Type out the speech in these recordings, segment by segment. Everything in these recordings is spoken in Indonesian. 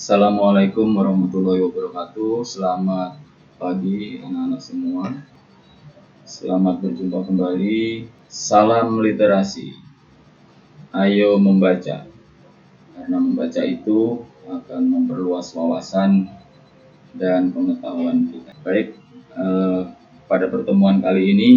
Assalamualaikum warahmatullahi wabarakatuh. Selamat pagi anak-anak semua. Selamat berjumpa kembali. Salam literasi. Ayo membaca. Karena membaca itu akan memperluas wawasan dan pengetahuan kita. Baik, pada pertemuan kali ini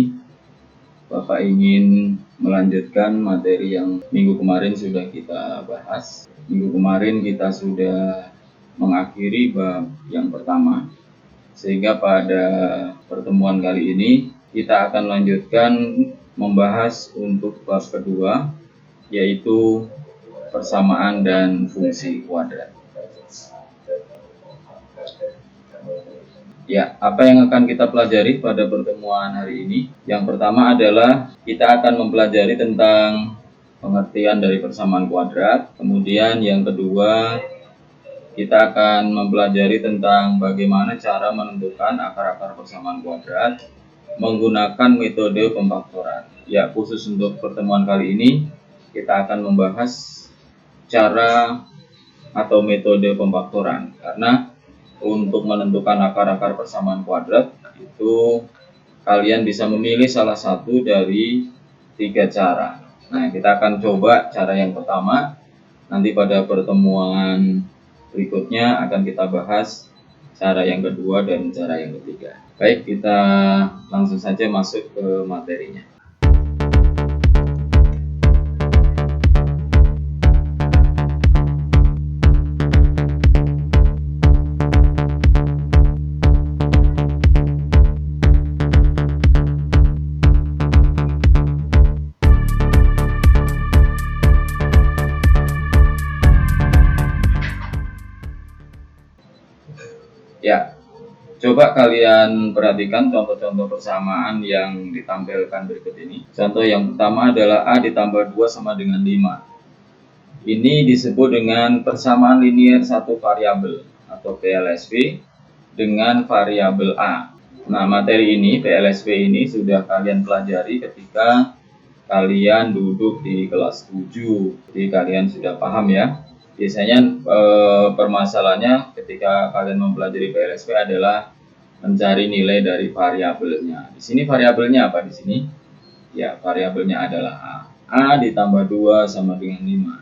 Bapak ingin melanjutkan materi yang minggu kemarin sudah kita bahas. Minggu kemarin kita sudah mengakhiri bab yang pertama, sehingga pada pertemuan kali ini kita akan lanjutkan membahas untuk bab kedua, yaitu persamaan dan fungsi kuadrat. Ya, apa yang akan kita pelajari pada pertemuan hari ini? Yang pertama adalah kita akan mempelajari tentang pengertian dari persamaan kuadrat. Kemudian yang kedua, kita akan mempelajari tentang bagaimana cara menentukan akar-akar persamaan kuadrat menggunakan metode pemfaktoran. Ya, khusus untuk pertemuan kali ini kita akan membahas cara atau metode pemfaktoran, karena untuk menentukan akar-akar persamaan kuadrat itu kalian bisa memilih salah satu dari 3 cara. Nah, kita akan coba cara yang pertama. Nanti pada pertemuan berikutnya akan kita bahas cara yang kedua dan cara yang ketiga. Baik, kita langsung saja masuk ke materinya. Ya, coba kalian perhatikan contoh-contoh persamaan yang ditampilkan berikut ini. Contoh yang pertama adalah A ditambah 2 sama dengan 5. Ini disebut dengan persamaan linier satu variabel atau PLSV dengan variabel A. Nah, materi ini, PLSV ini sudah kalian pelajari ketika kalian duduk di kelas 7. Jadi kalian sudah paham ya. Biasanya permasalahannya ketika kalian mempelajari PLSV adalah mencari nilai dari variabelnya. Di sini variabelnya apa di sini? Ya, variabelnya adalah A. A ditambah 2 sama dengan 5.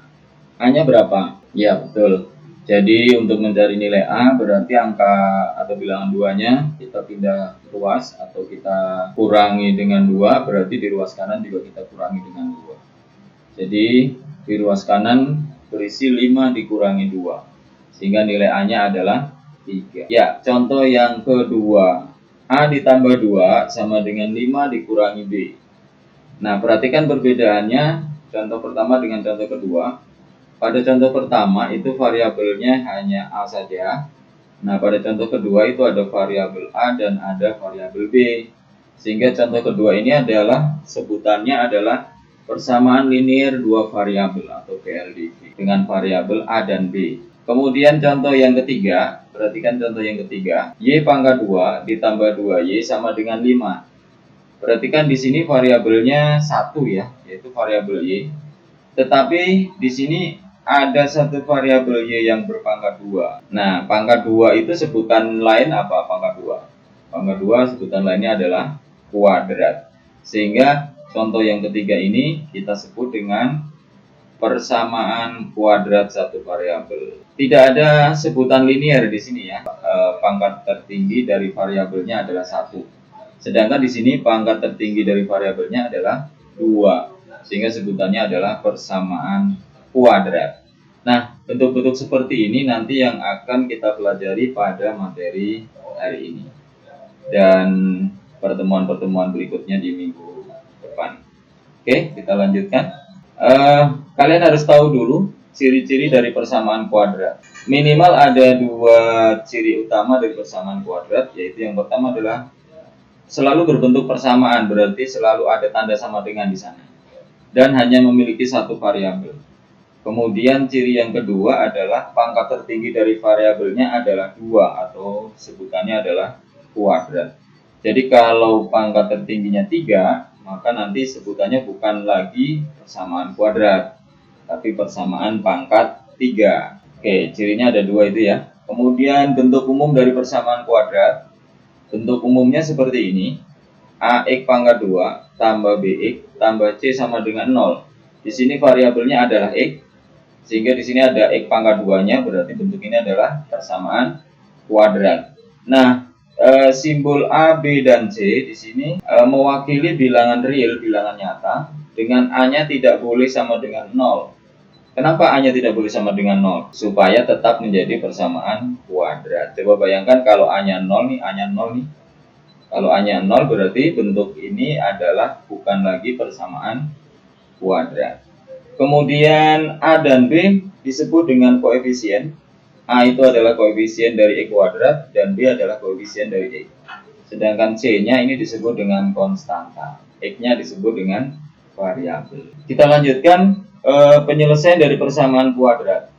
A-nya berapa? Ya, betul. Jadi untuk mencari nilai A berarti angka atau bilangan 2-nya kita pindah ruas atau kita kurangi dengan 2, berarti di ruas kanan juga kita kurangi dengan 2. Jadi di ruas kanan berisi 5 dikurangi 2, sehingga nilai A-nya adalah 3. Ya, contoh yang kedua. A ditambah 2 sama dengan 5 dikurangi B. Nah, perhatikan perbedaannya contoh pertama dengan contoh kedua. Pada contoh pertama itu variabelnya hanya A saja. Nah, pada contoh kedua itu ada variabel A dan ada variabel B. Sehingga contoh kedua ini adalah sebutannya adalah persamaan linier dua variabel atau PLDV dengan variabel A dan B. Kemudian contoh yang ketiga, perhatikan contoh yang ketiga. Y pangkat 2 ditambah 2Y sama dengan 5. Perhatikan di sini variabelnya 1 ya, yaitu variabel Y. Tetapi di sini ada satu variabel Y yang berpangkat 2. Nah, pangkat 2 itu sebutan lain apa pangkat 2? Pangkat 2 sebutan lainnya adalah kuadrat. Sehingga contoh yang ketiga ini kita sebut dengan persamaan kuadrat satu variabel. Tidak ada sebutan linier di sini ya. Pangkat tertinggi dari variabelnya adalah 1. Sedangkan di sini pangkat tertinggi dari variabelnya adalah 2. Sehingga sebutannya adalah persamaan kuadrat. Nah, bentuk-bentuk seperti ini nanti yang akan kita pelajari pada materi hari ini dan pertemuan-pertemuan berikutnya di minggu depan. Oke, kita lanjutkan. Kalian harus tahu dulu ciri-ciri dari persamaan kuadrat. Minimal ada 2 ciri utama dari persamaan kuadrat, yaitu yang pertama adalah selalu berbentuk persamaan, berarti selalu ada tanda sama dengan di sana, dan hanya memiliki satu variabel. Kemudian ciri yang kedua adalah pangkat tertinggi dari variabelnya adalah 2 atau sebutannya adalah kuadrat. Jadi kalau pangkat tertingginya 3, maka nanti sebutannya bukan lagi persamaan kuadrat, tapi persamaan pangkat 3. Oke, cirinya ada dua itu ya. Kemudian bentuk umum dari persamaan kuadrat. Bentuk umumnya seperti ini. AX pangkat 2 tambah BX tambah C sama dengan 0. Di sini variabelnya adalah X, sehingga di sini ada X pangkat 2-nya, berarti bentuk ini adalah persamaan kuadrat. Nah, simbol A, B, dan C di sini mewakili bilangan real, bilangan nyata, dengan A-nya tidak boleh sama dengan 0. Kenapa A-nya tidak boleh sama dengan 0? Supaya tetap menjadi persamaan kuadrat. Coba bayangkan kalau A-nya 0 nih, A-nya 0 nih. Kalau A-nya 0 berarti bentuk ini adalah bukan lagi persamaan kuadrat. Kemudian A dan B disebut dengan koefisien. A itu adalah koefisien dari X kuadrat dan B adalah koefisien dari X. Sedangkan C-nya ini disebut dengan konstanta. X-nya disebut dengan variabel. Kita lanjutkan penyelesaian dari persamaan kuadrat.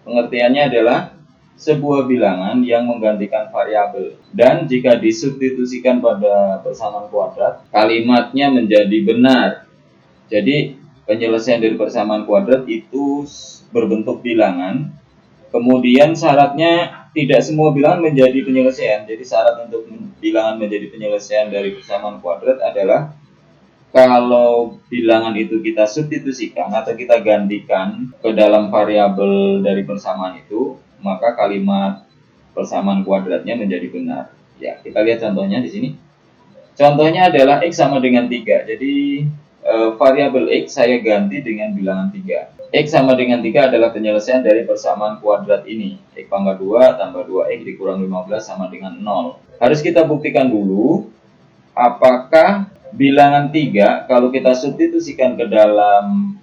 Pengertiannya adalah sebuah bilangan yang menggantikan variabel, dan jika disubstitusikan pada persamaan kuadrat, kalimatnya menjadi benar. Jadi penyelesaian dari persamaan kuadrat itu berbentuk bilangan. Kemudian syaratnya tidak semua bilangan menjadi penyelesaian. Jadi syarat untuk bilangan menjadi penyelesaian dari persamaan kuadrat adalah kalau bilangan itu kita substitusikan atau kita gantikan ke dalam variabel dari persamaan itu, maka kalimat persamaan kuadratnya menjadi benar. Ya, kita lihat contohnya di sini. Contohnya adalah X sama dengan 3. Jadi variabel X saya ganti dengan bilangan 3. X sama dengan 3 adalah penyelesaian dari persamaan kuadrat ini. X pangkat 2 tambah 2X dikurang 15 sama dengan 0. Harus kita buktikan dulu apakah bilangan 3 kalau kita substitusikan ke dalam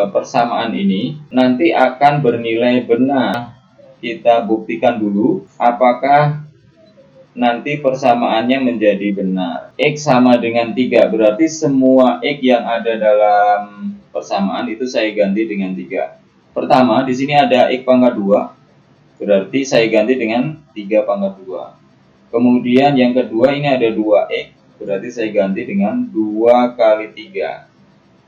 persamaan ini nanti akan bernilai benar. Kita buktikan dulu apakah nanti persamaannya menjadi benar. X sama dengan 3 berarti semua X yang ada dalam persamaan itu saya ganti dengan 3. Pertama, di sini ada X pangkat 2, berarti saya ganti dengan 3 pangkat 2. Kemudian yang kedua ini ada 2X, berarti saya ganti dengan 2 kali 3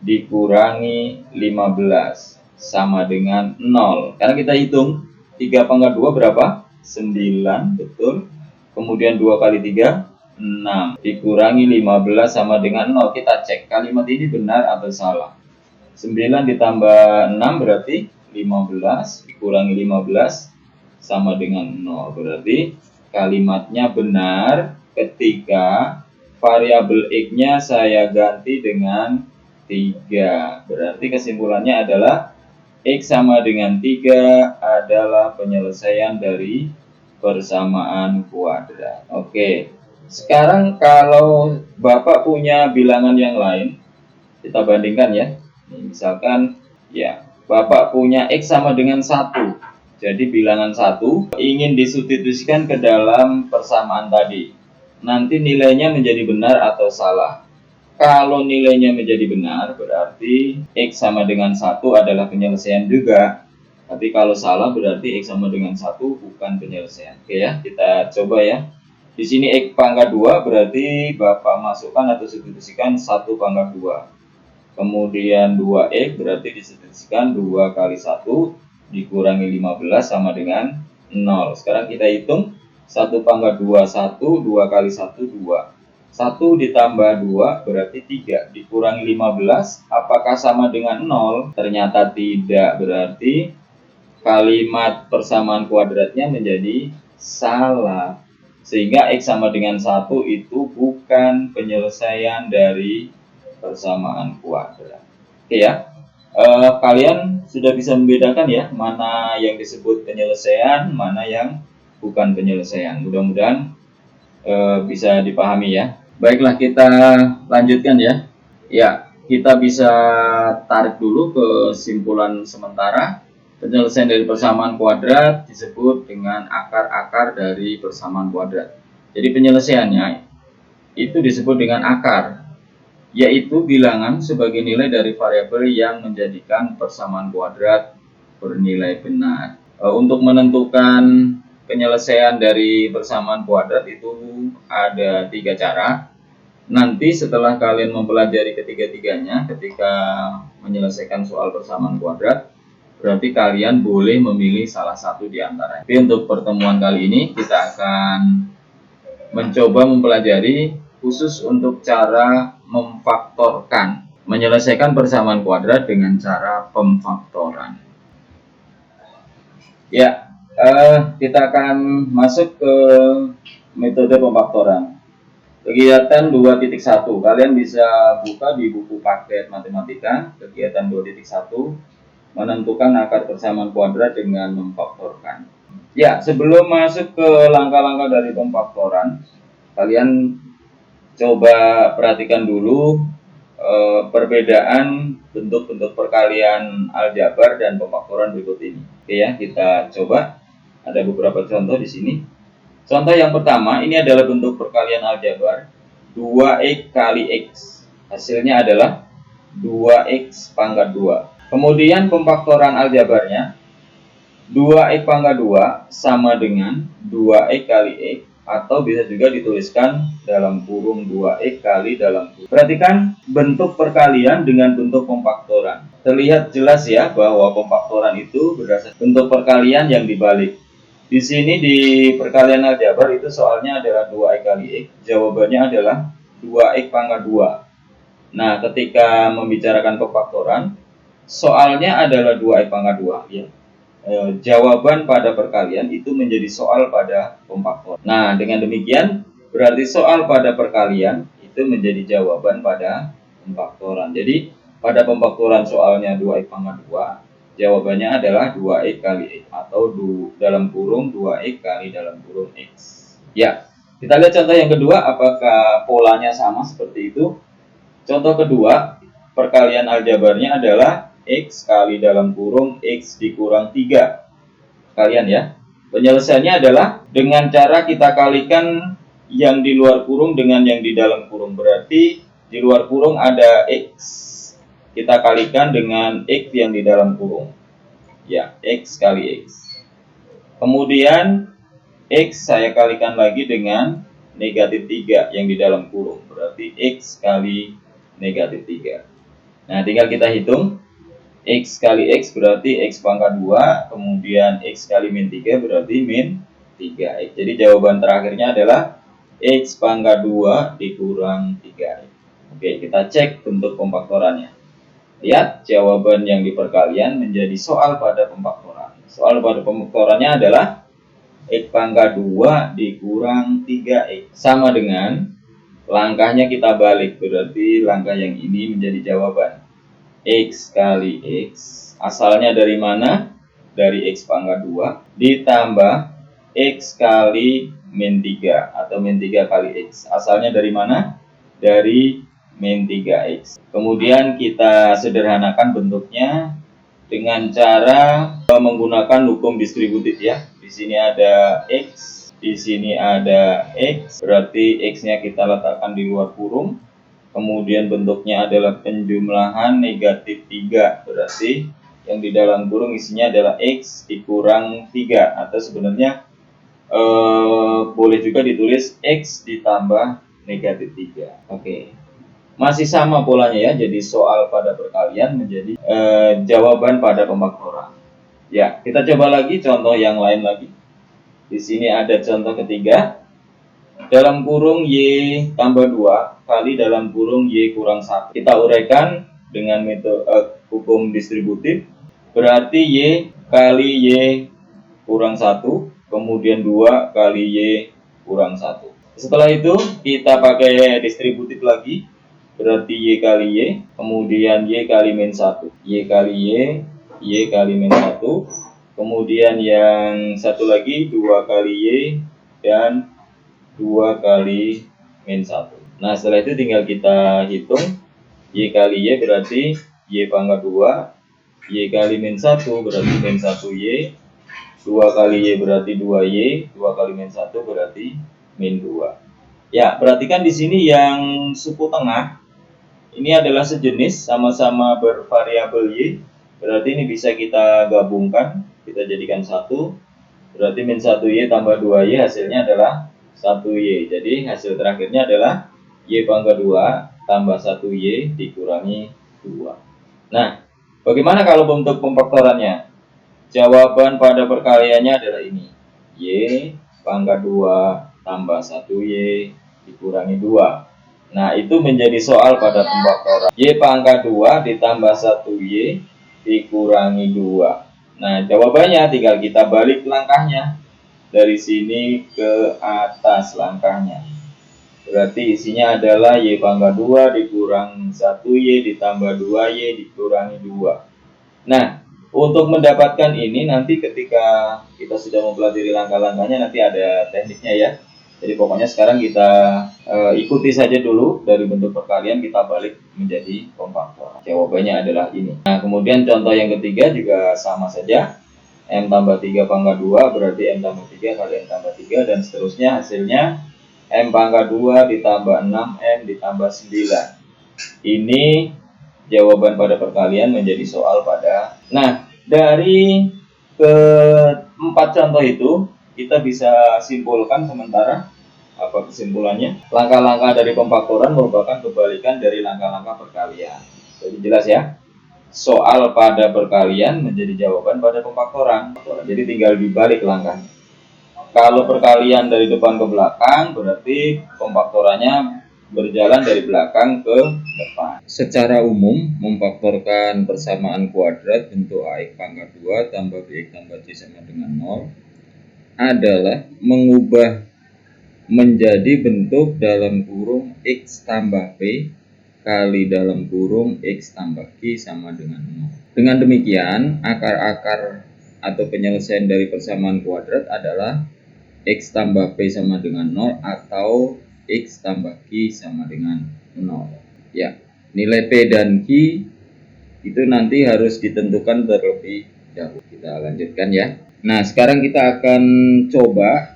dikurangi 15 sama dengan 0. Karena kita hitung 3 pangkat 2 berapa? 9, betul. Kemudian 2 kali 3, 6. Dikurangi 15 sama dengan 0. Kita cek kalimat ini benar atau salah. 9 ditambah 6 berarti 15. Dikurangi 15 sama dengan 0. Berarti kalimatnya benar ketika variabel X-nya saya ganti dengan 3. Berarti kesimpulannya adalah X sama dengan 3 adalah penyelesaian dari persamaan kuadrat. Oke, sekarang kalau Bapak punya bilangan yang lain, kita bandingkan ya. Misalkan ya, Bapak punya X sama dengan 1. Jadi bilangan 1 ingin disubstitusikan ke dalam persamaan tadi. Nanti nilainya menjadi benar atau salah. Kalau nilainya menjadi benar, berarti X sama dengan 1 adalah penyelesaian juga. Tapi kalau salah, berarti X sama dengan 1 bukan penyelesaian. Oke ya, kita coba ya. Di sini X pangkat 2, berarti Bapak masukkan atau substitusikan 1 pangkat 2. Kemudian 2X, berarti disubstitusikan 2 kali 1, dikurangi 15 sama dengan 0. Sekarang kita hitung 1 pangkat 2, 1, 2 kali 1, 2. 1 ditambah 2 berarti 3, dikurangi 15, apakah sama dengan 0? Ternyata tidak, berarti kalimat persamaan kuadratnya menjadi salah. Sehingga X sama dengan 1 itu bukan penyelesaian dari persamaan kuadrat. Oke ya, kalian sudah bisa membedakan ya, mana yang disebut penyelesaian, mana yang bukan penyelesaian. Mudah-mudahan bisa dipahami ya. Baiklah, kita lanjutkan ya. Ya, kita bisa tarik dulu kesimpulan sementara. Penyelesaian dari persamaan kuadrat disebut dengan akar-akar dari persamaan kuadrat. Jadi penyelesaiannya itu disebut dengan akar, yaitu bilangan sebagai nilai dari variabel yang menjadikan persamaan kuadrat bernilai benar. Untuk menentukan penyelesaian dari persamaan kuadrat itu ada 3 cara. Nanti setelah kalian mempelajari ketiga-tiganya ketika menyelesaikan soal persamaan kuadrat, Berarti kalian boleh memilih salah satu di antaranya. Tapi untuk pertemuan kali ini kita akan mencoba mempelajari khusus untuk cara memfaktorkan, menyelesaikan persamaan kuadrat dengan cara pemfaktoran. Ya, kita akan masuk ke metode pemfaktoran. Kegiatan 2.1, kalian bisa buka di buku paket matematika, kegiatan 2.1, menentukan akar persamaan kuadrat dengan memfaktorkan. Ya, sebelum masuk ke langkah-langkah dari pemfaktoran, kalian coba perhatikan dulu perbedaan bentuk-bentuk perkalian aljabar dan pemfaktoran berikut ini. Oke ya, kita coba. Ada beberapa contoh di sini. Contoh yang pertama, ini adalah bentuk perkalian aljabar 2x kali x. Hasilnya adalah 2x pangkat 2. Kemudian pemfaktoran aljabarnya 2x pangkat 2 sama dengan 2x kali x, atau bisa juga dituliskan dalam kurung 2x kali dalam kurung. Perhatikan bentuk perkalian dengan bentuk pemfaktoran. Terlihat jelas ya bahwa pemfaktoran itu berdasarkan bentuk perkalian yang dibalik. Di sini di perkalian aljabar itu soalnya adalah 2x kali x, jawabannya adalah 2x pangkat 2. Nah, ketika membicarakan pemfaktoran, soalnya adalah 2x pangkat 2 ya. Jawaban pada perkalian itu menjadi soal pada pemfaktoran. Nah, dengan demikian berarti soal pada perkalian itu menjadi jawaban pada pemfaktoran. Jadi pada pemfaktoran soalnya 2x pangkat 2, jawabannya adalah 2x kali x, atau dalam kurung 2x kali dalam kurung x. Ya, kita lihat contoh yang kedua, apakah polanya sama seperti itu. Contoh kedua, perkalian aljabarnya adalah x kali dalam kurung x dikurang 3. Kalian ya. Penyelesaiannya adalah dengan cara kita kalikan yang di luar kurung dengan yang di dalam kurung. Berarti di luar kurung ada x. Kita kalikan dengan x yang di dalam kurung. Ya, x kali x. Kemudian x saya kalikan lagi dengan negatif 3 yang di dalam kurung. Berarti x kali negatif 3. Nah, tinggal kita hitung. X kali x berarti x pangkat 2, kemudian x kali min 3 berarti min 3x. Jadi jawaban terakhirnya adalah x pangkat 2 dikurang 3x. Oke, kita cek bentuk pemfaktorannya. Lihat, jawaban yang di perkalian menjadi soal pada pemfaktoran. Soal pada pemfaktorannya adalah x pangkat 2 dikurang 3x. Sama dengan langkahnya kita balik, berarti langkah yang ini menjadi jawaban. X kali x, asalnya dari mana? Dari x pangkat 2 ditambah x kali min 3 atau min 3 kali x. Asalnya dari mana? Dari min 3x. Kemudian kita sederhanakan bentuknya dengan cara menggunakan hukum distributif ya. Di sini ada x, di sini ada x, berarti x-nya kita letakkan di luar kurung. Kemudian bentuknya adalah penjumlahan negatif 3, berarti yang di dalam kurung isinya adalah x dikurang 3, atau sebenarnya boleh juga ditulis x ditambah negatif 3. Oke. Masih sama polanya ya, jadi soal pada perkalian menjadi jawaban pada pemfaktoran. Ya, kita coba lagi contoh yang lain lagi. Di sini ada contoh ketiga. Dalam kurung y tambah 2 kali dalam kurung y kurang 1. Kita uraikan dengan metode hukum distributif. Berarti y kali y kurang 1, kemudian 2 kali y kurang 1. Setelah itu kita pakai distributif lagi. Berarti y kali y, kemudian y kali min 1. Y kali y kali min 1. Kemudian yang satu lagi 2 kali y dan 2 kali min 1. Nah, setelah itu tinggal kita hitung. Y kali y berarti y pangkat 2. Y kali min 1 berarti min 1y. 2 kali y berarti 2y. 2 kali min 1 berarti min 2. Ya, perhatikan di sini yang suku tengah ini adalah sejenis, sama-sama bervariabel y. Berarti ini bisa kita gabungkan, kita jadikan 1. Berarti min 1y tambah 2y hasilnya adalah 1y. Jadi hasil terakhirnya adalah y pangkat 2 tambah 1y dikurangi 2. Nah, bagaimana kalau bentuk pemfaktorannya? Jawaban pada perkaliannya adalah ini. Y pangkat 2 tambah 1Y dikurangi 2. Nah, itu menjadi soal pada pembaktoran. Y pangkat 2 ditambah 1Y dikurangi 2. Nah, jawabannya tinggal kita balik langkahnya. Dari sini ke atas langkahnya. Berarti isinya adalah Y pangkat 2 dikurang 1Y ditambah 2Y dikurangi 2. Nah, untuk mendapatkan ini nanti ketika kita sudah mempelajari langkah-langkahnya nanti ada tekniknya ya. Jadi pokoknya sekarang kita ikuti saja dulu dari bentuk perkalian kita balik menjadi kompaktor. Jawabannya adalah ini. Nah, kemudian contoh yang ketiga juga sama saja. M tambah 3 pangkat 2 berarti M tambah 3 kali M tambah 3 dan seterusnya hasilnya M pangkat 2 ditambah 6M ditambah 9. Ini jawaban pada perkalian menjadi soal pada. Nah, dari keempat contoh itu kita bisa simpulkan sementara. Apa kesimpulannya? Langkah-langkah dari pemfaktoran merupakan kebalikan dari langkah-langkah perkalian. Jadi jelas ya. Soal pada perkalian menjadi jawaban pada pemfaktoran. Jadi tinggal dibalik langkahnya. Kalau perkalian dari depan ke belakang berarti pemfaktorannya berjalan dari belakang ke depan. Secara umum, memfaktorkan persamaan kuadrat bentuk AX pangkat 2 tambah BX tambah C sama dengan 0 adalah mengubah menjadi bentuk dalam kurung X tambah P kali dalam kurung X tambah Q sama dengan 0. Dengan demikian, akar-akar atau penyelesaian dari persamaan kuadrat adalah X tambah P sama dengan 0 atau X tambah Q sama dengan 0. Ya, nilai P dan Q itu nanti harus ditentukan terlebih dahulu. Kita lanjutkan ya. Nah, sekarang kita akan coba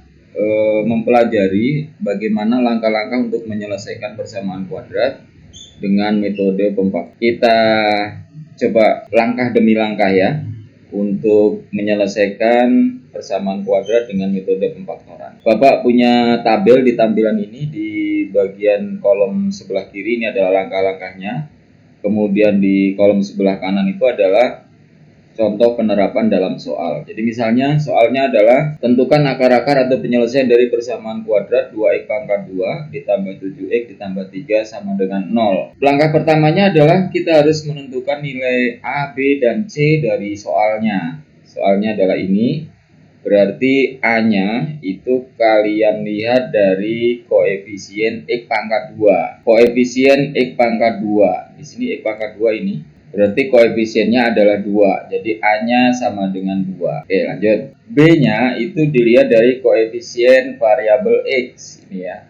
mempelajari bagaimana langkah-langkah untuk menyelesaikan persamaan kuadrat dengan metode pemfaktoran. Kita coba langkah demi langkah ya untuk menyelesaikan persamaan kuadrat dengan metode pemfaktoran. Bapak punya tabel di tampilan ini, di bagian kolom sebelah kiri ini adalah langkah-langkahnya. Kemudian di kolom sebelah kanan itu adalah contoh penerapan dalam soal. Jadi misalnya soalnya adalah tentukan akar-akar atau penyelesaian dari persamaan kuadrat 2x pangkat 2 ditambah 7x ditambah 3 sama dengan 0. Langkah pertamanya adalah kita harus menentukan nilai A, B, dan C dari soalnya. Soalnya adalah ini. Berarti A-nya itu kalian lihat dari koefisien X pangkat 2. Koefisien X pangkat 2. Di sini X pangkat 2 ini. Berarti koefisiennya adalah 2. Jadi A-nya sama dengan 2. Oke, lanjut. B-nya itu dilihat dari koefisien variabel X. Ini ya.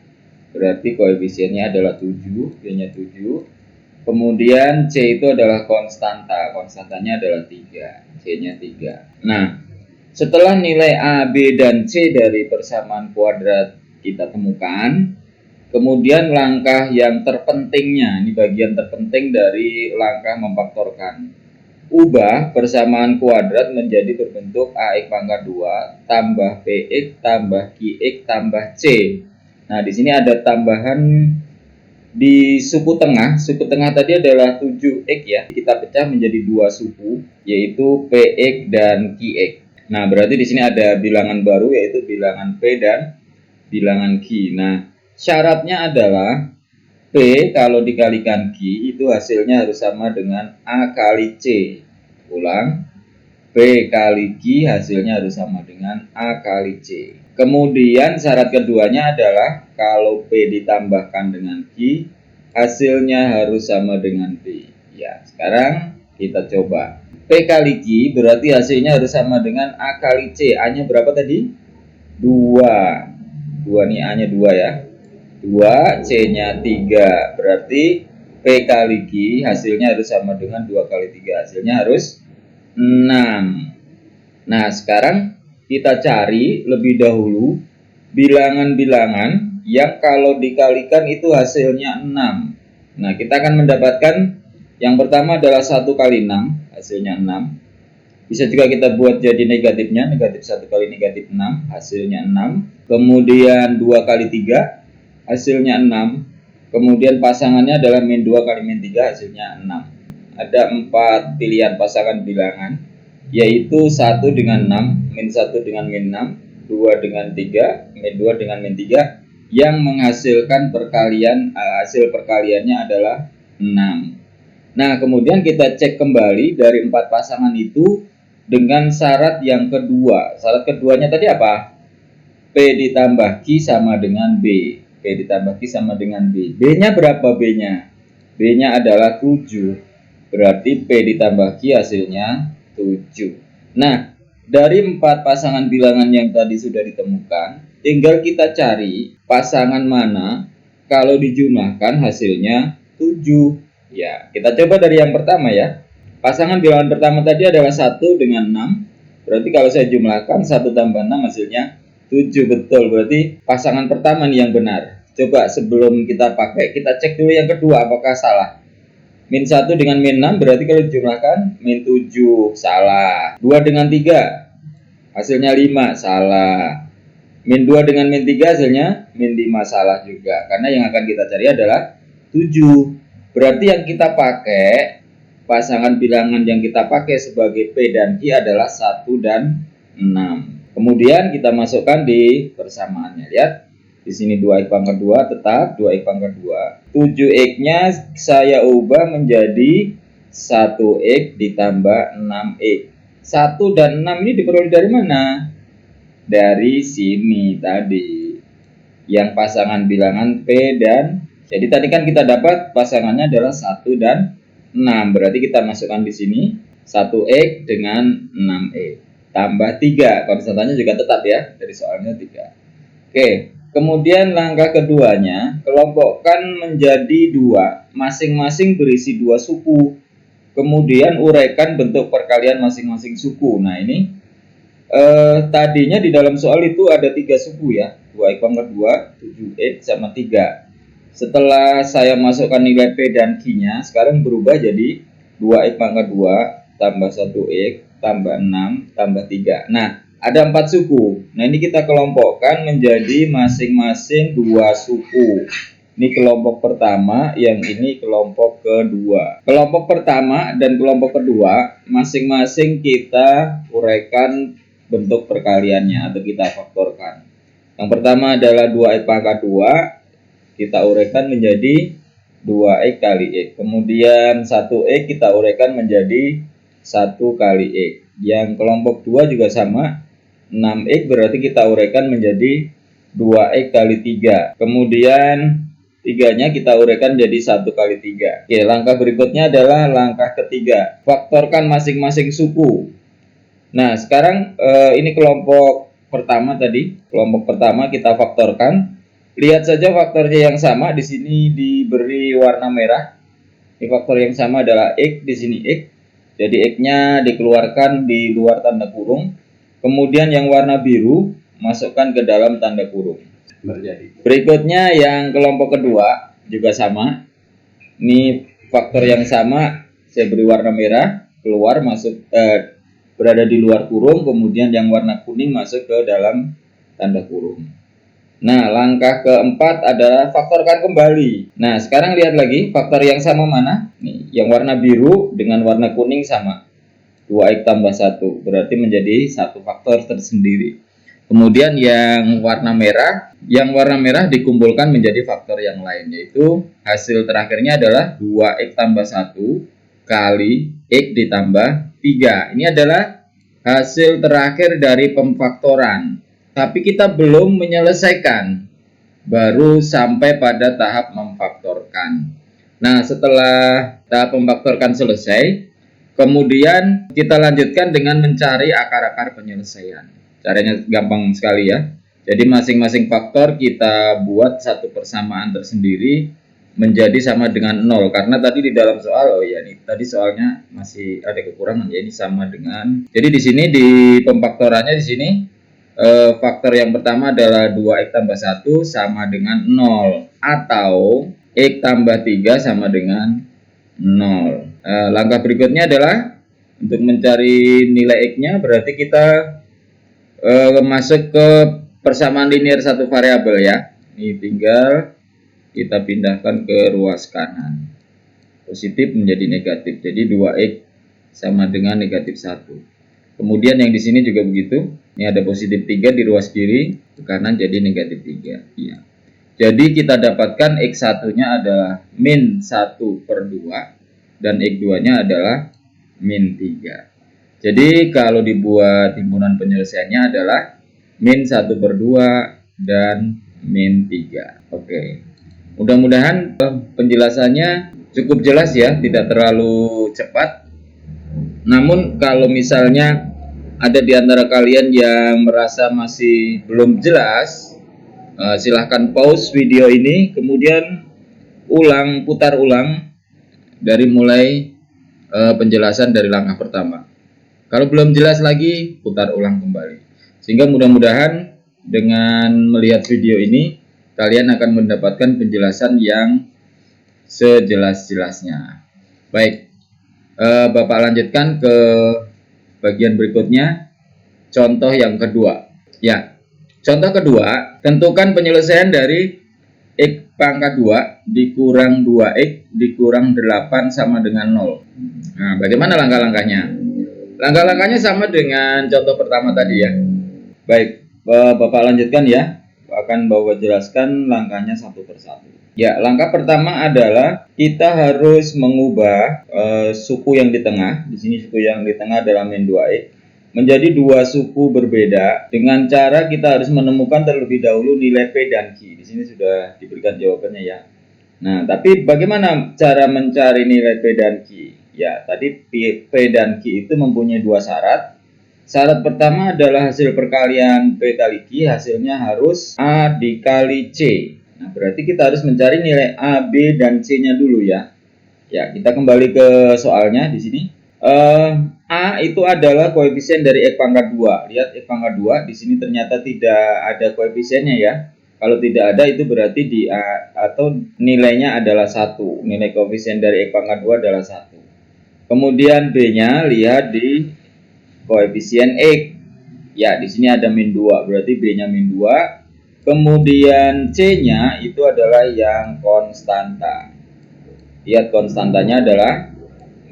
Berarti koefisiennya adalah 7. B-nya 7. Kemudian C itu adalah konstanta. Konstantanya adalah 3. C-nya 3. Nah, setelah nilai A, B, dan C dari persamaan kuadrat kita temukan, kemudian langkah yang terpentingnya, ini bagian terpenting dari langkah memfaktorkan. Ubah persamaan kuadrat menjadi berbentuk AX pangkat 2 tambah PX tambah QX tambah C. Nah, di sini ada tambahan di suku tengah. Suku tengah tadi adalah 7X ya. Kita pecah menjadi dua suku, yaitu PX dan QX. Nah, berarti di sini ada bilangan baru yaitu bilangan P dan bilangan Q. Nah, syaratnya adalah P kalau dikalikan Q itu hasilnya harus sama dengan A kali C. Ulang, P kali Q hasilnya harus sama dengan A kali C. Kemudian syarat keduanya adalah kalau P ditambahkan dengan Q hasilnya harus sama dengan P. Ya, sekarang kita coba. P kali Q berarti hasilnya harus sama dengan A kali C. A-nya berapa tadi? 2. 2 nih, A-nya 2 ya. 2, C-nya 3. Berarti P kali Q hasilnya harus sama dengan 2 kali 3. Hasilnya harus 6. Nah, sekarang kita cari lebih dahulu bilangan-bilangan yang kalau dikalikan itu hasilnya 6. Nah, kita akan mendapatkan yang pertama adalah 1 kali 6, hasilnya 6. Bisa juga kita buat jadi negatifnya, negatif 1 kali negatif 6, hasilnya 6. Kemudian 2 kali 3, hasilnya 6. Kemudian pasangannya adalah min 2 kali min 3, hasilnya 6. Ada 4 pilihan pasangan bilangan yaitu 1 dengan 6, min 1 dengan min 6, 2 dengan 3, min 2 dengan min 3, yang menghasilkan hasil perkaliannya adalah 6. Nah, kemudian kita cek kembali dari 4 pasangan itu dengan syarat yang kedua. Syarat keduanya tadi apa? P ditambah Q sama dengan B. P ditambah Q sama dengan B. B-nya berapa B-nya? B-nya adalah 7. Berarti P ditambah Q hasilnya 7. Nah, dari 4 pasangan bilangan yang tadi sudah ditemukan, tinggal kita cari pasangan mana kalau dijumlahkan hasilnya 7. Ya, kita coba dari yang pertama ya. Pasangan bilangan pertama tadi adalah 1 dengan 6. Berarti kalau saya jumlahkan 1 tambah 6 hasilnya 7. Betul, berarti pasangan pertama nih yang benar. Coba sebelum kita pakai, kita cek dulu yang kedua apakah salah. Min 1 dengan min 6 berarti kalau dijumlahkan min 7, salah. 2 dengan 3 hasilnya 5, salah. Min 2 dengan min 3 hasilnya min 5, salah juga. Karena yang akan kita cari adalah 7. Berarti yang kita pakai, pasangan bilangan yang kita pakai sebagai P dan Q adalah 1 dan 6. Kemudian kita masukkan di persamaannya. Lihat, di sini 2x pangkat 2 tetap 2x pangkat 2. 7x-nya saya ubah menjadi 1x ditambah 6x. 1 dan 6 ini diperoleh dari mana? Dari sini tadi. Yang pasangan bilangan P dan, jadi tadi kan kita dapat pasangannya adalah 1 dan 6. Berarti kita masukkan di sini 1x dengan 6x. Tambah 3, konstantanya juga tetap ya, dari soalnya 3. Oke, kemudian langkah keduanya, kelompokkan menjadi 2, masing-masing berisi 2 suku. Kemudian uraikan bentuk perkalian masing-masing suku. Nah ini tadinya di dalam soal itu ada 3 suku ya, 2x pangkat 2, 7x sama 3. Setelah saya masukkan nilai P dan Q-nya, sekarang berubah jadi 2x pangkat 2 tambah 1x tambah 6 tambah 3. Nah, ada 4 suku. Nah, ini kita kelompokkan menjadi masing-masing 2 suku. Ini kelompok pertama, yang ini kelompok kedua. Kelompok pertama dan kelompok kedua masing-masing kita uraikan bentuk perkaliannya atau kita faktorkan. Yang pertama adalah 2x pangkat 2, kita uraikan menjadi 2x kali x. Kemudian 1x kita uraikan menjadi 1 kali x. Yang kelompok 2 juga sama, 6x berarti kita uraikan menjadi 2x kali 3. Kemudian 3-nya kita uraikan jadi 1 kali 3. Oke, langkah berikutnya adalah langkah ketiga, faktorkan masing-masing suku. Nah, sekarang ini kelompok pertama tadi. Kelompok pertama kita faktorkan. Lihat saja faktornya yang sama, di sini diberi warna merah. Ini faktor yang sama adalah x, di sini x. Jadi x-nya dikeluarkan di luar tanda kurung. Kemudian yang warna biru masukkan ke dalam tanda kurung. Berikutnya yang kelompok kedua juga sama. Ini faktor yang sama, saya beri warna merah, keluar masuk berada di luar kurung, kemudian yang warna kuning masuk ke dalam tanda kurung. Nah, langkah keempat adalah faktorkan kembali. Nah, sekarang lihat lagi faktor yang sama mana? Nih, yang warna biru dengan warna kuning sama. 2x tambah 1 berarti menjadi satu faktor tersendiri. Kemudian yang warna merah dikumpulkan menjadi faktor yang lain, yaitu hasil terakhirnya adalah 2x tambah 1 kali x ditambah 3. Ini adalah hasil terakhir dari pemfaktoran. Tapi kita belum menyelesaikan, baru sampai pada tahap memfaktorkan. Nah, setelah tahap memfaktorkan selesai, kemudian kita lanjutkan dengan mencari akar-akar penyelesaian. Caranya gampang sekali ya. Jadi masing-masing faktor kita buat satu persamaan tersendiri menjadi sama dengan 0. Karena tadi di dalam soal, tadi soalnya masih ada kekurangan ya, ini sama dengan. Jadi di sini di pemfaktorannya di sini faktor yang pertama adalah 2x tambah 1 sama dengan 0 atau x tambah 3 sama dengan 0. Langkah berikutnya adalah untuk mencari nilai x-nya, berarti kita masuk ke persamaan linear satu variabel ya. Ini tinggal kita pindahkan ke ruas kanan. Positif menjadi negatif. Jadi 2x sama dengan negatif 1. Kemudian yang di sini juga begitu. Ini ada positif 3 di ruas kiri, ke kanan jadi negatif 3. Ya. Jadi kita dapatkan X1-nya adalah min 1/2 dan X2-nya adalah min 3. Jadi kalau dibuat himpunan penyelesaiannya adalah min 1/2 dan min 3. Oke. Mudah-mudahan penjelasannya cukup jelas ya, tidak terlalu cepat. Namun kalau misalnya ada di antara kalian yang merasa masih belum jelas, silahkan pause video ini, kemudian putar ulang dari mulai penjelasan dari langkah pertama. Kalau belum jelas lagi, putar ulang kembali. Sehingga mudah-mudahan dengan melihat video ini, kalian akan mendapatkan penjelasan yang sejelas-jelasnya. Baik, Bapak lanjutkan ke bagian berikutnya, contoh yang kedua. Ya, contoh kedua, tentukan penyelesaian dari X pangkat 2 dikurang 2X dikurang 8 sama dengan 0. Nah, bagaimana langkah-langkahnya? Langkah-langkahnya sama dengan contoh pertama tadi ya. Baik, Bapak lanjutkan ya. Akan Bapak jelaskan langkahnya satu persatu. Ya, langkah pertama adalah kita harus mengubah suku yang di tengah. Di sini suku yang di tengah adalah min 2X menjadi dua suku berbeda dengan cara kita harus menemukan terlebih dahulu nilai P dan Q. Di sini sudah diberikan jawabannya ya. Nah, tapi bagaimana cara mencari nilai P dan Q? Ya, tadi P dan Q itu mempunyai dua syarat. Syarat pertama adalah hasil perkalian P kali Q, hasilnya harus A dikali C. Nah, berarti kita harus mencari nilai A, B, dan C-nya dulu ya. Ya, kita kembali ke soalnya di sini. A itu adalah koefisien dari X pangkat 2. Lihat X pangkat 2, di sini ternyata tidak ada koefisiennya ya. Kalau tidak ada itu berarti di A atau nilainya adalah 1. Nilai koefisien dari X pangkat 2 adalah 1. Kemudian B-nya lihat di koefisien X. Ya, di sini ada min 2, berarti B-nya min 2. Kemudian C-nya itu adalah yang konstanta. Lihat konstantanya adalah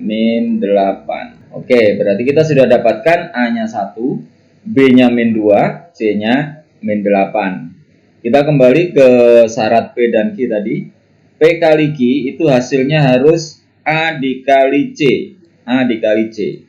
min 8. Oke, berarti kita sudah dapatkan A-nya 1, B-nya min 2, C-nya min 8. Kita kembali ke syarat P dan Q tadi. P kali Q itu hasilnya harus A dikali C. A dikali C.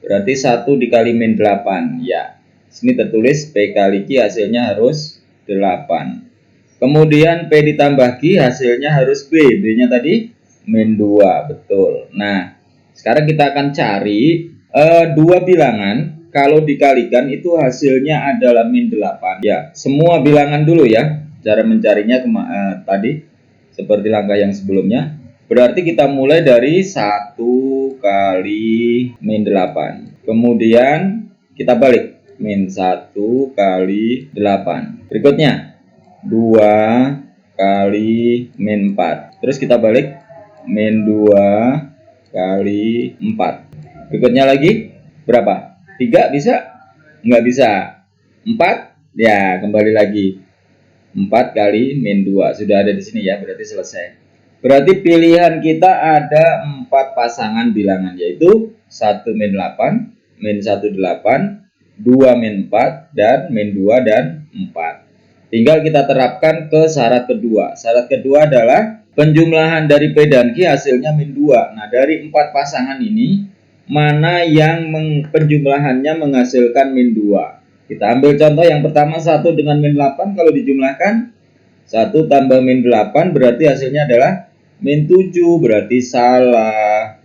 Berarti 1 dikali min 8. Ya, sini tertulis P kali Q hasilnya harus 8. Kemudian P ditambah Q hasilnya harus B. B-nya tadi min 2. Betul. Nah, sekarang kita akan cari dua bilangan. Kalau dikalikan itu hasilnya adalah min 8. Ya, semua bilangan dulu ya. Cara mencarinya tadi seperti langkah yang sebelumnya. Berarti kita mulai dari 1 kali min 8. Kemudian kita balik. Min 1 kali 8. Berikutnya 2 kali min 4. Terus kita balik. Min 2 kali 4. Berikutnya lagi berapa? 3 bisa? Nggak bisa. 4? Ya, kembali lagi. 4 kali min 2. Sudah ada di sini ya, berarti selesai. Berarti pilihan kita ada 4 pasangan bilangan, yaitu 1 min 8, min 1 8, 2 min 4, dan min 2 dan 4. Tinggal kita terapkan ke syarat kedua. Syarat kedua adalah penjumlahan dari P dan Q hasilnya min 2. Nah, dari 4 pasangan ini, mana yang penjumlahannya menghasilkan min 2? Kita ambil contoh yang pertama 1 dengan min 8. Kalau dijumlahkan 1 tambah min 8 berarti hasilnya adalah min 7. Berarti salah.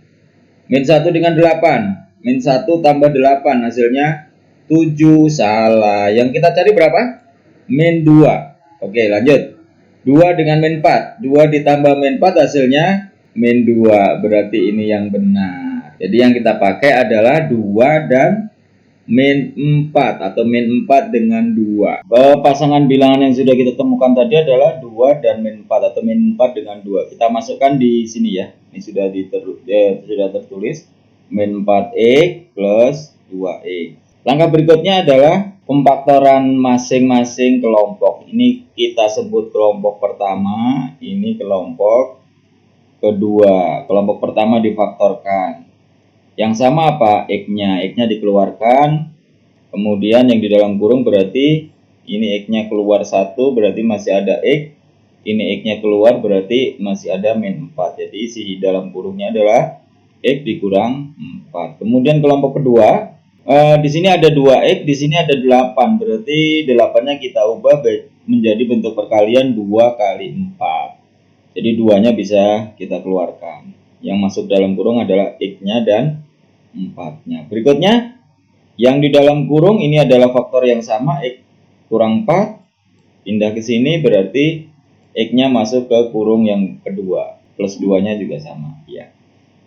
Min 1 dengan 8. Min 1 tambah 8 hasilnya 7. Salah. Yang kita cari berapa? Min 2. Oke, lanjut. 2 dengan min 4. 2 ditambah min 4 hasilnya min 2. Berarti ini yang benar. Jadi yang kita pakai adalah 2 dan min 4 atau min 4 dengan 2. Pasangan bilangan yang sudah kita temukan tadi adalah 2 dan min 4 atau min 4 dengan 2. Kita masukkan di sini ya. Ini sudah tertulis min 4E plus 2E. Langkah berikutnya adalah pemfaktoran masing-masing kelompok. Ini kita sebut kelompok pertama, ini kelompok kedua. Kelompok pertama difaktorkan. Yang sama apa? X-nya. X-nya dikeluarkan. Kemudian yang di dalam kurung berarti ini X-nya keluar 1, berarti masih ada X. Ini X-nya keluar berarti masih ada min 4. Jadi isi di dalam kurungnya adalah X dikurang 4. Kemudian kelompok kedua, di sini ada 2X, di sini ada 8. Berarti 8-nya kita ubah menjadi bentuk perkalian 2 kali 4. Jadi 2-nya bisa kita keluarkan. Yang masuk dalam kurung adalah X-nya dan 4-nya. Berikutnya, yang di dalam kurung ini adalah faktor yang sama, X kurang 4. Pindah ke sini berarti X-nya masuk ke kurung yang kedua. Plus 2-nya juga sama. Ya.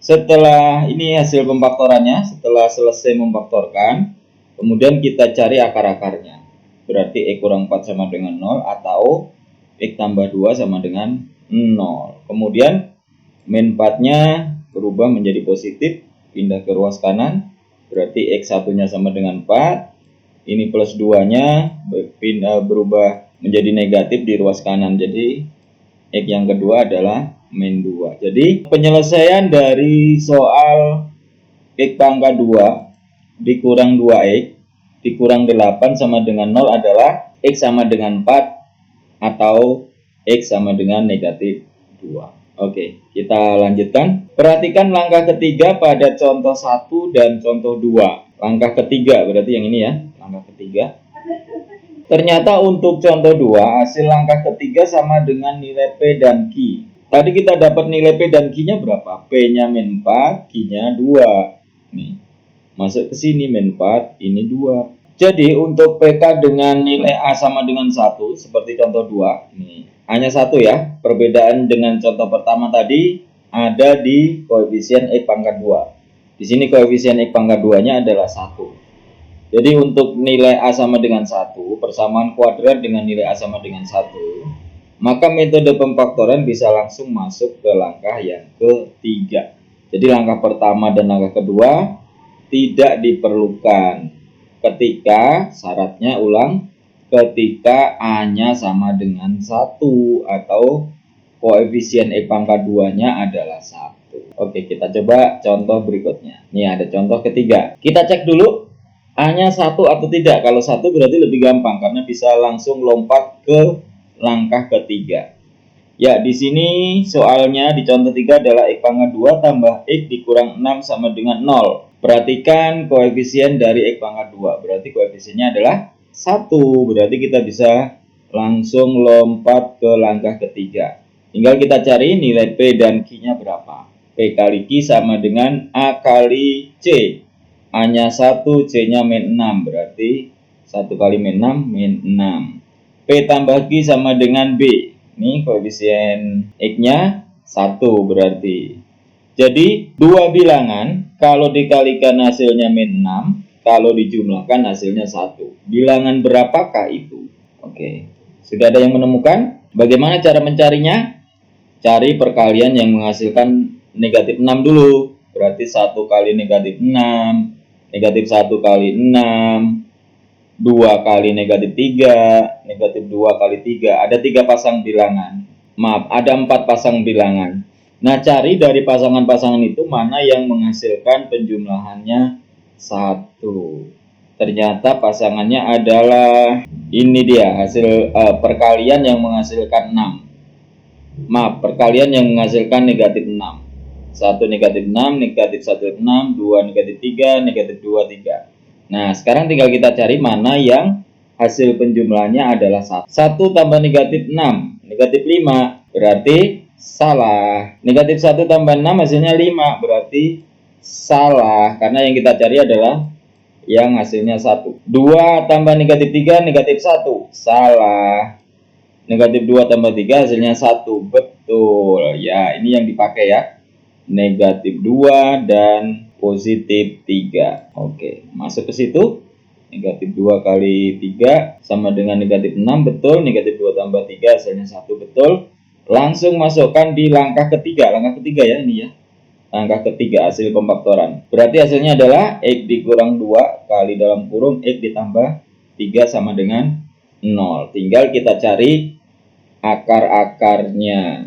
Setelah ini hasil pemfaktorannya, setelah selesai memfaktorkan, kemudian kita cari akar-akarnya. Berarti X kurang 4 sama dengan 0 atau X tambah 2 sama dengan 0. Kemudian min 4-nya berubah menjadi positif, pindah ke ruas kanan. Berarti X1-nya sama dengan 4. Ini plus 2-nya berubah menjadi negatif di ruas kanan. Jadi X yang kedua adalah min 2. Jadi penyelesaian dari soal X pangkat 2 dikurang 2X dikurang 8 sama dengan 0 adalah X sama dengan 4 atau X sama dengan negatif 2. Oke, kita lanjutkan. Perhatikan langkah ketiga pada contoh 1 dan contoh 2. Langkah ketiga berarti yang ini ya, langkah ketiga. Ternyata untuk contoh 2, hasil langkah ketiga sama dengan nilai P dan Q. Tadi kita dapat nilai P dan Q-nya berapa? P-nya min 4, Q-nya 2. Nih, masuk ke sini min 4, ini 2. Jadi untuk PK dengan nilai A sama dengan 1, seperti contoh 2, ini hanya 1 ya. Perbedaan dengan contoh pertama tadi ada di koefisien X pangkat 2. Di sini koefisien X pangkat 2-nya adalah 1. Jadi untuk nilai A sama dengan 1, persamaan kuadrat dengan nilai A sama dengan 1, maka metode pemfaktoran bisa langsung masuk ke langkah yang ketiga. Jadi langkah pertama dan langkah kedua tidak diperlukan ketika syaratnya ketika A-nya sama dengan 1 atau koefisien X pangkat 2-nya adalah 1. Oke, kita coba contoh berikutnya. Ini ada contoh ketiga. Kita cek dulu A-nya 1 atau tidak. Kalau 1 berarti lebih gampang karena bisa langsung lompat ke langkah ketiga. Ya, di sini soalnya di contoh 3 adalah X pangkat 2 tambah X dikurang 6 sama dengan 0. Perhatikan koefisien dari X pangkat 2. Berarti koefisiennya adalah 1. Berarti kita bisa langsung lompat ke langkah ketiga. Tinggal kita cari nilai P dan Q-nya berapa. P kali Q sama dengan A kali C. A-nya 1, C-nya min 6. Berarti 1 kali min 6, min 6. P tambah Q sama dengan B. Ini koefisien X-nya 1 berarti. Jadi, dua bilangan, kalau dikalikan hasilnya min 6, kalau dijumlahkan hasilnya 1. Bilangan berapakah itu? Oke, sudah ada yang menemukan? Bagaimana cara mencarinya? Cari perkalian yang menghasilkan negatif 6 dulu. Berarti 1 kali negatif 6. Negatif 1 kali 6, 2 kali negatif 3, negatif 2 kali 3. Ada 3 pasang bilangan. Maaf, ada 4 pasang bilangan. Nah, cari dari pasangan-pasangan itu mana yang menghasilkan penjumlahannya 1. Ternyata pasangannya adalah ini dia, hasil perkalian yang menghasilkan 6. Maaf, perkalian yang menghasilkan negatif 6. 1 negatif 6, negatif 1 6, 2 negatif 3, negatif 2 3. Nah, sekarang tinggal kita cari mana yang hasil penjumlahannya adalah 1. 1 tambah negatif 6, negatif 5, berarti salah. Negatif 1 tambah 6 hasilnya 5, berarti salah. Karena yang kita cari adalah yang hasilnya 1. 2 tambah negatif 3, negatif 1, salah. Negatif 2 tambah 3 hasilnya 1, betul. Ya, ini yang dipakai ya. Negatif 2 dan positif 3. Oke, masuk ke situ. Negatif 2 kali 3 sama dengan negatif 6, betul. Negatif 2 tambah 3 hasilnya 1, betul. Langsung masukkan di langkah ketiga. Langkah ketiga ya ini ya. Langkah ketiga hasil pemfaktoran. Berarti hasilnya adalah X dikurang 2 kali dalam kurung X ditambah 3 sama dengan 0. Tinggal kita cari akar-akarnya.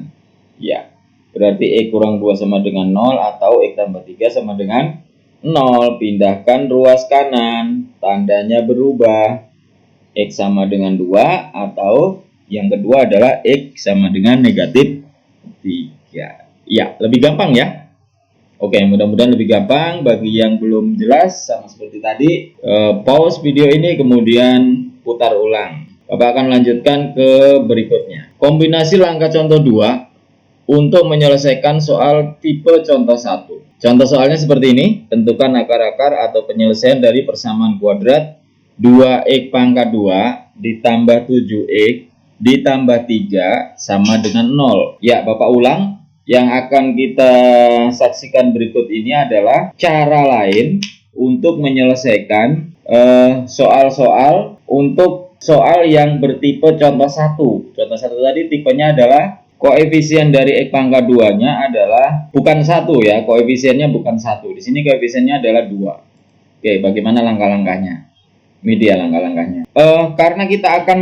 Ya. Berarti X kurang 2 sama dengan 0 atau X tambah 3 sama dengan 0, pindahkan ruas kanan, tandanya berubah. X sama dengan 2, atau yang kedua adalah X sama dengan negatif 3. Ya, lebih gampang ya. Oke, mudah-mudahan lebih gampang. Bagi yang belum jelas, sama seperti tadi, pause video ini kemudian putar ulang. Bapak akan lanjutkan ke berikutnya. Kombinasi langkah contoh 2 untuk menyelesaikan soal tipe contoh 1. Contoh soalnya seperti ini. Tentukan akar-akar atau penyelesaian dari persamaan kuadrat 2x pangkat 2 ditambah 7x ditambah 3 sama dengan 0. Ya, Bapak ulang. Yang akan kita saksikan berikut ini adalah cara lain untuk menyelesaikan soal-soal untuk soal yang bertipe contoh 1. Contoh 1 tadi tipenya adalah koefisien dari X pangkat 2-nya adalah bukan 1 ya, koefisiennya bukan 1. Di sini koefisiennya adalah 2. Oke, bagaimana langkah-langkahnya? Ini dia langkah-langkahnya. Karena kita akan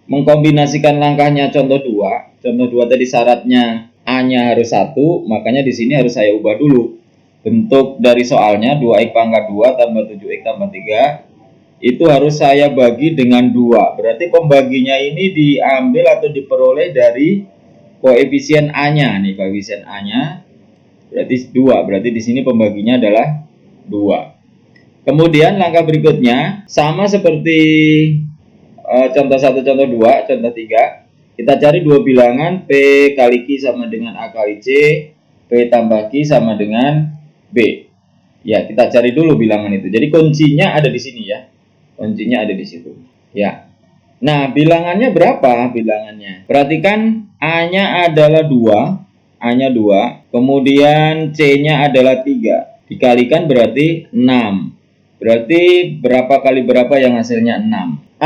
mengkombinasikan langkahnya contoh 2. Contoh 2 tadi syaratnya A-nya harus 1, makanya di sini harus saya ubah dulu. Bentuk dari soalnya 2x pangkat 2 tambah 7x tambah 3 itu harus saya bagi dengan 2. Berarti pembaginya ini diambil atau diperoleh dari koefisien A-nya. Nih koefisien A-nya berarti 2. Berarti di sini pembaginya adalah 2. Kemudian langkah berikutnya sama seperti contoh 1, contoh 2, contoh 3. Kita cari dua bilangan P kali Q sama dengan A kali C, P tambah Q sama dengan B. Ya, kita cari dulu bilangan itu. Jadi kuncinya ada di sini ya. Kuncinya ada di situ. Ya. Nah, bilangannya berapa bilangannya? Perhatikan A-nya adalah 2, A-nya 2, kemudian C-nya adalah 3. Dikalikan berarti 6. Berarti berapa kali berapa yang hasilnya 6?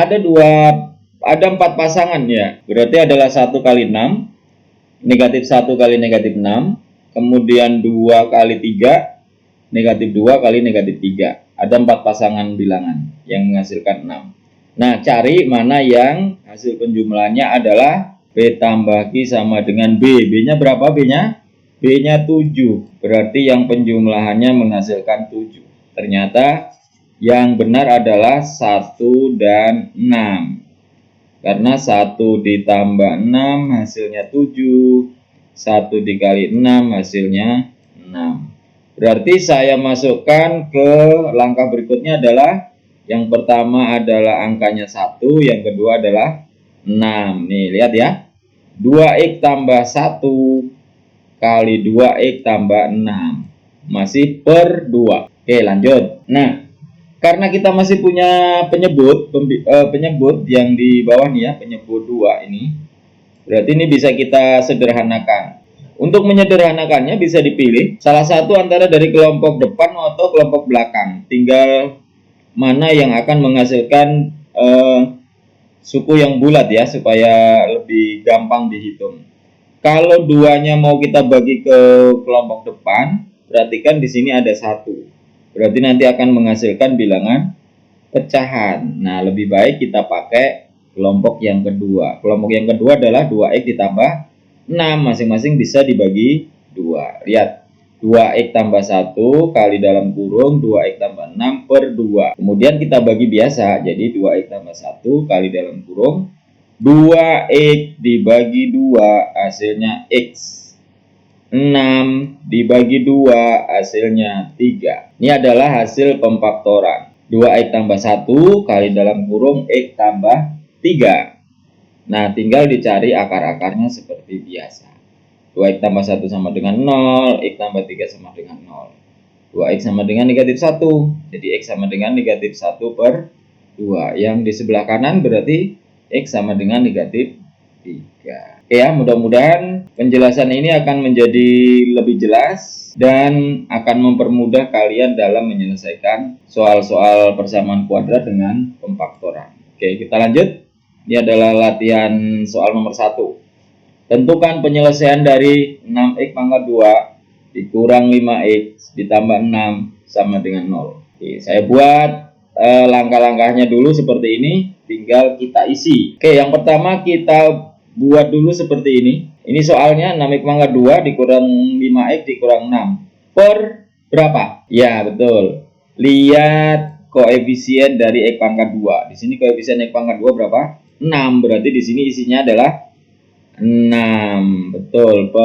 Ada 4 pasangan ya. Berarti adalah 1 kali 6, negatif 1 kali negatif 6, kemudian 2 kali 3, negatif 2 kali negatif 3. Ada 4 pasangan bilangan yang menghasilkan 6. Nah, cari mana yang hasil penjumlahannya adalah B tambah Q sama dengan B. B-nya berapa B-nya? B-nya 7. Berarti yang penjumlahannya menghasilkan 7. Ternyata yang benar adalah 1 dan 6. Karena 1 ditambah 6 hasilnya 7. 1 dikali 6 hasilnya 6. Berarti saya masukkan ke langkah berikutnya adalah yang pertama adalah angkanya 1, yang kedua adalah 6. Nih, lihat ya. 2x tambah 1 kali 2x tambah 6. Masih per 2. Oke, lanjut. Nah, karena kita masih punya penyebut yang di bawah nih ya, penyebut 2 ini. Berarti ini bisa kita sederhanakan. Untuk menyederhanakannya bisa dipilih salah satu antara dari kelompok depan atau kelompok belakang. Tinggal mana yang akan menghasilkan suku yang bulat ya, supaya lebih gampang dihitung. Kalau duanya mau kita bagi ke kelompok depan, perhatikan di sini ada 1. Berarti nanti akan menghasilkan bilangan pecahan. Nah, lebih baik kita pakai kelompok yang kedua. Kelompok yang kedua adalah 2x ditambah 6. Masing-masing bisa dibagi 2. Lihat. 2x tambah 1 kali dalam kurung 2x tambah 6 per 2. Kemudian kita bagi biasa. Jadi 2x tambah 1 kali dalam kurung 2x dibagi 2 hasilnya x. 6 dibagi 2 hasilnya 3. Ini adalah hasil pemfaktoran. 2x tambah 1 kali dalam kurung x tambah 3. Nah, tinggal dicari akar-akarnya seperti biasa. 2x tambah 1 sama dengan 0, x tambah 3 sama dengan 0. 2x sama dengan negatif 1. Jadi x sama dengan negatif 1 per 2. Yang di sebelah kanan berarti x sama dengan negatif 3. Oke ya, mudah-mudahan penjelasan ini akan menjadi lebih jelas dan akan mempermudah kalian dalam menyelesaikan soal-soal persamaan kuadrat dengan pemfaktoran. Oke, kita lanjut. Ini adalah latihan soal nomor 1. Tentukan penyelesaian dari 6x pangkat 2 dikurang 5x ditambah 6 sama dengan 0. Oke, saya buat langkah-langkahnya dulu seperti ini, tinggal kita isi. Oke, yang pertama kita buat dulu seperti ini. Ini soalnya 6x pangkat 2 dikurang 5x dikurang 6 per berapa? Ya, betul. Lihat koefisien dari X pangkat 2. Di sini koefisien X pangkat 2 berapa? 6. Berarti di sini isinya adalah 6. Betul.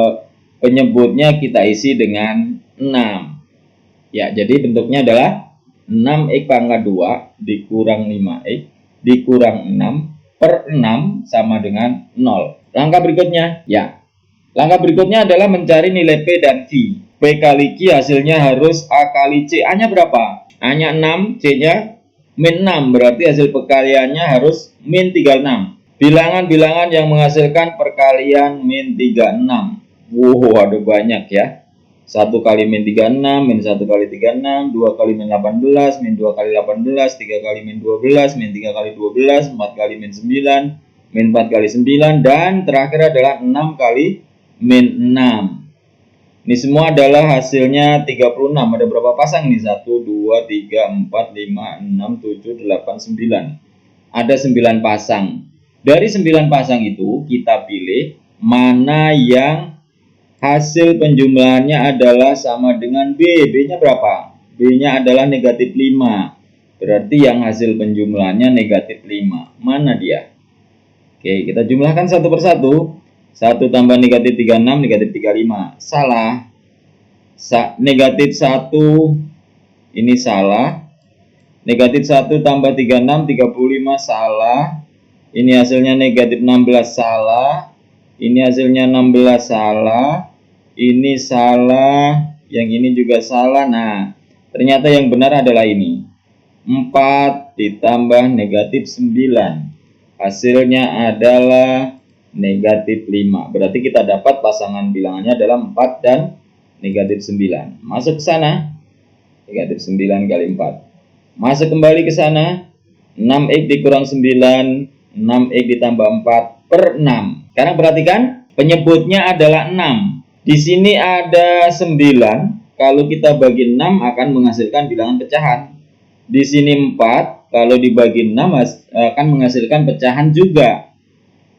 Penyebutnya kita isi dengan 6. Ya, jadi bentuknya adalah 6x pangkat 2 dikurang 5x dikurang 6 per 6 sama dengan 0. Langkah berikutnya, ya. Langkah berikutnya adalah mencari nilai P dan Q. P kali Q hasilnya harus A kali C. A-nya berapa? A-nya 6, C-nya min 6. Berarti hasil perkaliannya harus min 36. Bilangan-bilangan yang menghasilkan perkalian min 36. Wow, ada banyak ya. 1 kali min 36, min 1 kali 36, 2 kali min 18, min 2 kali 18, 3 kali min 12, min 3 kali 12, 4 kali min 9, min 4 kali 9, dan terakhir adalah 6 kali min 6. Ini semua adalah hasilnya 36. Ada berapa pasang nih? 1, 2, 3, 4, 5, 6, 7, 8, 9. Ada 9 pasang. Dari 9 pasang itu kita pilih mana yang hasil penjumlahannya adalah sama dengan B. B-nya berapa? B-nya adalah negatif 5. Berarti yang hasil penjumlahannya negatif 5. Mana dia? Oke, kita jumlahkan satu persatu. 1 tambah negatif 36, negatif 35. Salah. Negatif 1 ini salah. Negatif 1 tambah 36, 35 salah. Ini hasilnya negatif 16 salah. Ini hasilnya 16 salah. Ini salah. Yang ini juga salah. Nah, ternyata yang benar adalah ini. 4 ditambah negatif 9. Hasilnya adalah negatif 5. Berarti kita dapat pasangan bilangannya adalah 4 dan negatif 9. Masuk ke sana. Negatif 9 kali 4. Masuk kembali ke sana. 6x dikurang 9. 6x ditambah 4 per 6. Sekarang perhatikan. Penyebutnya adalah 6. Di sini ada 9. Kalau kita bagi 6 akan menghasilkan bilangan pecahan. Di sini 4. Kalau dibagi 6 akan menghasilkan pecahan juga.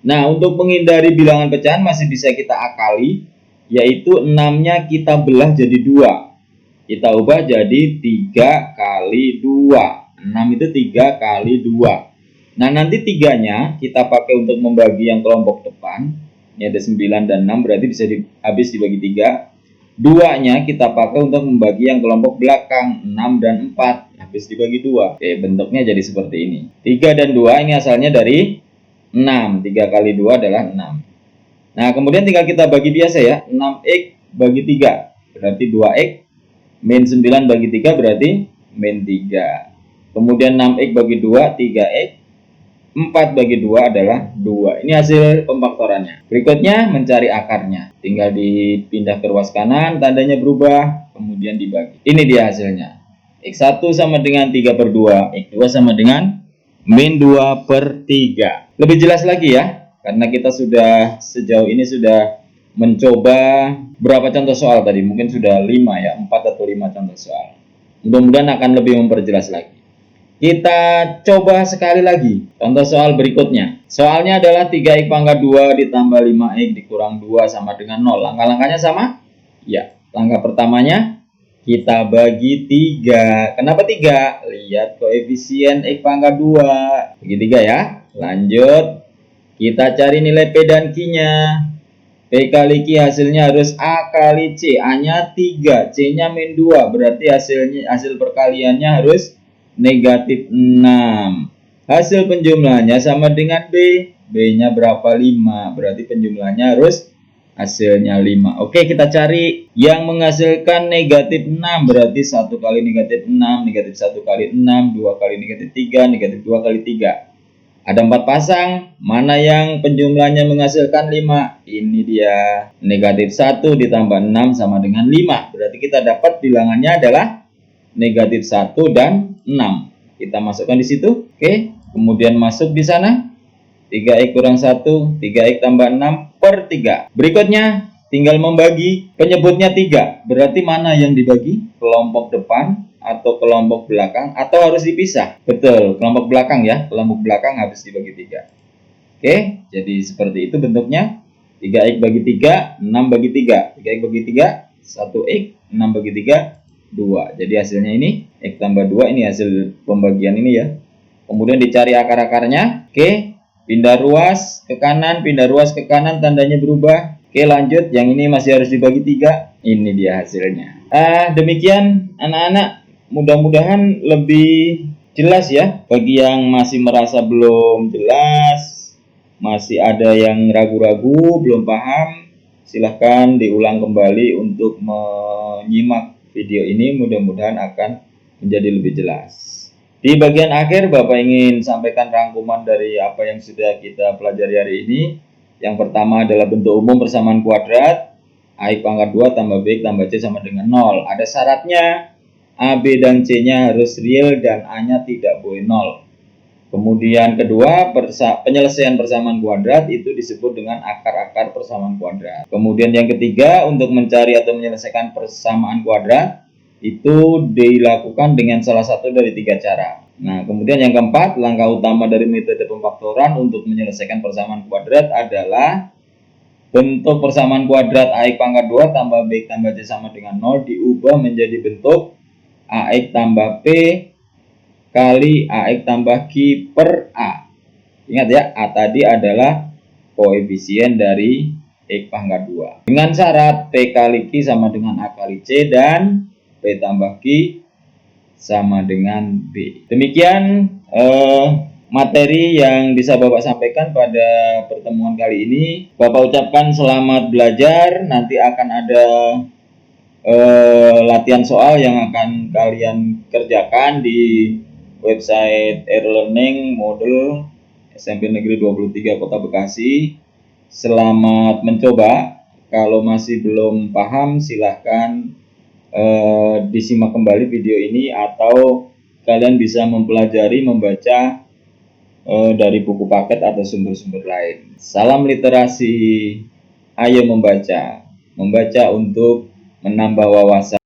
Nah, untuk menghindari bilangan pecahan masih bisa kita akali, yaitu 6-nya kita belah jadi 2. Kita ubah jadi 3 kali 2. 6 itu 3 kali 2. Nah, nanti 3-nya kita pakai untuk membagi yang kelompok depan. Ini ada 9 dan 6, berarti bisa habis dibagi 3. 2-nya kita pakai untuk membagi yang kelompok belakang, 6 dan 4. Habis dibagi 2. Oke, bentuknya jadi seperti ini. 3 dan 2 ini asalnya dari 6. 3 kali 2 adalah 6. Nah, kemudian tinggal kita bagi biasa ya. 6x bagi 3 berarti 2x. Min 9 bagi 3 berarti min 3. Kemudian 6x bagi 2, 3x. 4 bagi 2 adalah 2. Ini hasil pemfaktorannya. Berikutnya mencari akarnya. Tinggal dipindah ke ruas kanan, tandanya berubah, kemudian dibagi. Ini dia hasilnya. X1 sama dengan 3 per 2. X2 sama dengan min 2 per 3. Lebih jelas lagi ya, karena kita sudah sejauh ini sudah mencoba berapa contoh soal tadi, mungkin sudah 5 ya, 4 atau 5 contoh soal. Mudah-mudahan akan lebih memperjelas lagi. Kita coba sekali lagi contoh soal berikutnya. Soalnya adalah 3x pangkat 2 ditambah 5x dikurang 2 sama dengan 0. Langkah-langkahnya sama? Ya, langkah pertamanya kita bagi 3. Kenapa 3? Lihat koefisien x pangkat 2. Bagi 3 ya. Lanjut. Kita cari nilai P dan Q-nya. P kali Q hasilnya harus A kali C. A-nya 3, C-nya min 2. Berarti hasil perkaliannya harus negatif 6. Hasil penjumlahannya sama dengan B. B-nya berapa? 5. Berarti penjumlahannya harus hasilnya 5. Oke, kita cari yang menghasilkan negatif 6. Berarti 1 kali negatif 6, negatif 1 kali 6, 2 kali negatif 3, negatif 2 kali 3. Ada 4 pasang, mana yang penjumlahnya menghasilkan 5? Ini dia, negatif 1 ditambah 6 sama dengan 5. Berarti kita dapat bilangannya adalah negatif 1 dan 6. Kita masukkan di situ. Oke, kemudian masuk di sana. 3x kurang 1, 3x tambah 6 per 3. Berikutnya, tinggal membagi. Penyebutnya 3. Berarti mana yang dibagi? Kelompok depan atau kelompok belakang, atau harus dipisah? Betul, kelompok belakang ya. Kelompok belakang harus dibagi 3. Oke, jadi seperti itu bentuknya. 3x bagi 3, 6 bagi 3. 3x bagi 3, 1x, 6 bagi 3, 2. Jadi hasilnya ini X tambah 2, ini hasil pembagian ini ya. Kemudian dicari akar-akarnya. Oke, pindah ruas ke kanan, pindah ruas ke kanan, tandanya berubah. Oke, lanjut. Yang ini masih harus dibagi 3. Ini dia hasilnya. Demikian anak-anak, mudah-mudahan lebih jelas ya. Bagi yang masih merasa belum jelas, masih ada yang ragu-ragu, belum paham, silahkan diulang kembali untuk menyimak video ini. Mudah-mudahan akan menjadi lebih jelas. Di bagian akhir Bapak ingin sampaikan rangkuman dari apa yang sudah kita pelajari hari ini. Yang pertama adalah bentuk umum persamaan kuadrat. A pangkat 2 tambah B tambah C sama dengan 0. Ada syaratnya, A, B, dan C-nya harus real dan A-nya tidak boleh 0. Kemudian kedua, penyelesaian persamaan kuadrat itu disebut dengan akar-akar persamaan kuadrat. Kemudian yang ketiga, untuk mencari atau menyelesaikan persamaan kuadrat itu dilakukan dengan salah satu dari 3 cara. Nah, kemudian yang keempat, langkah utama dari metode pemfaktoran untuk menyelesaikan persamaan kuadrat adalah bentuk persamaan kuadrat AX pangkat 2 tambah BX tambah C sama dengan 0 diubah menjadi bentuk AX tambah P kali AX tambah Q per A. Ingat ya, A tadi adalah koefisien dari X pangkat 2. Dengan syarat P kali Q sama dengan A kali C dan P tambah Q sama dengan B. Demikian materi yang bisa Bapak sampaikan pada pertemuan kali ini. Bapak ucapkan selamat belajar. Nanti akan ada latihan soal yang akan kalian kerjakan di website e-learning model SMP Negeri 23 Kota Bekasi. Selamat mencoba. Kalau masih belum paham silahkan disimak kembali video ini atau kalian bisa mempelajari membaca dari buku paket atau sumber-sumber lain. Salam literasi, ayo membaca untuk menambah wawasan.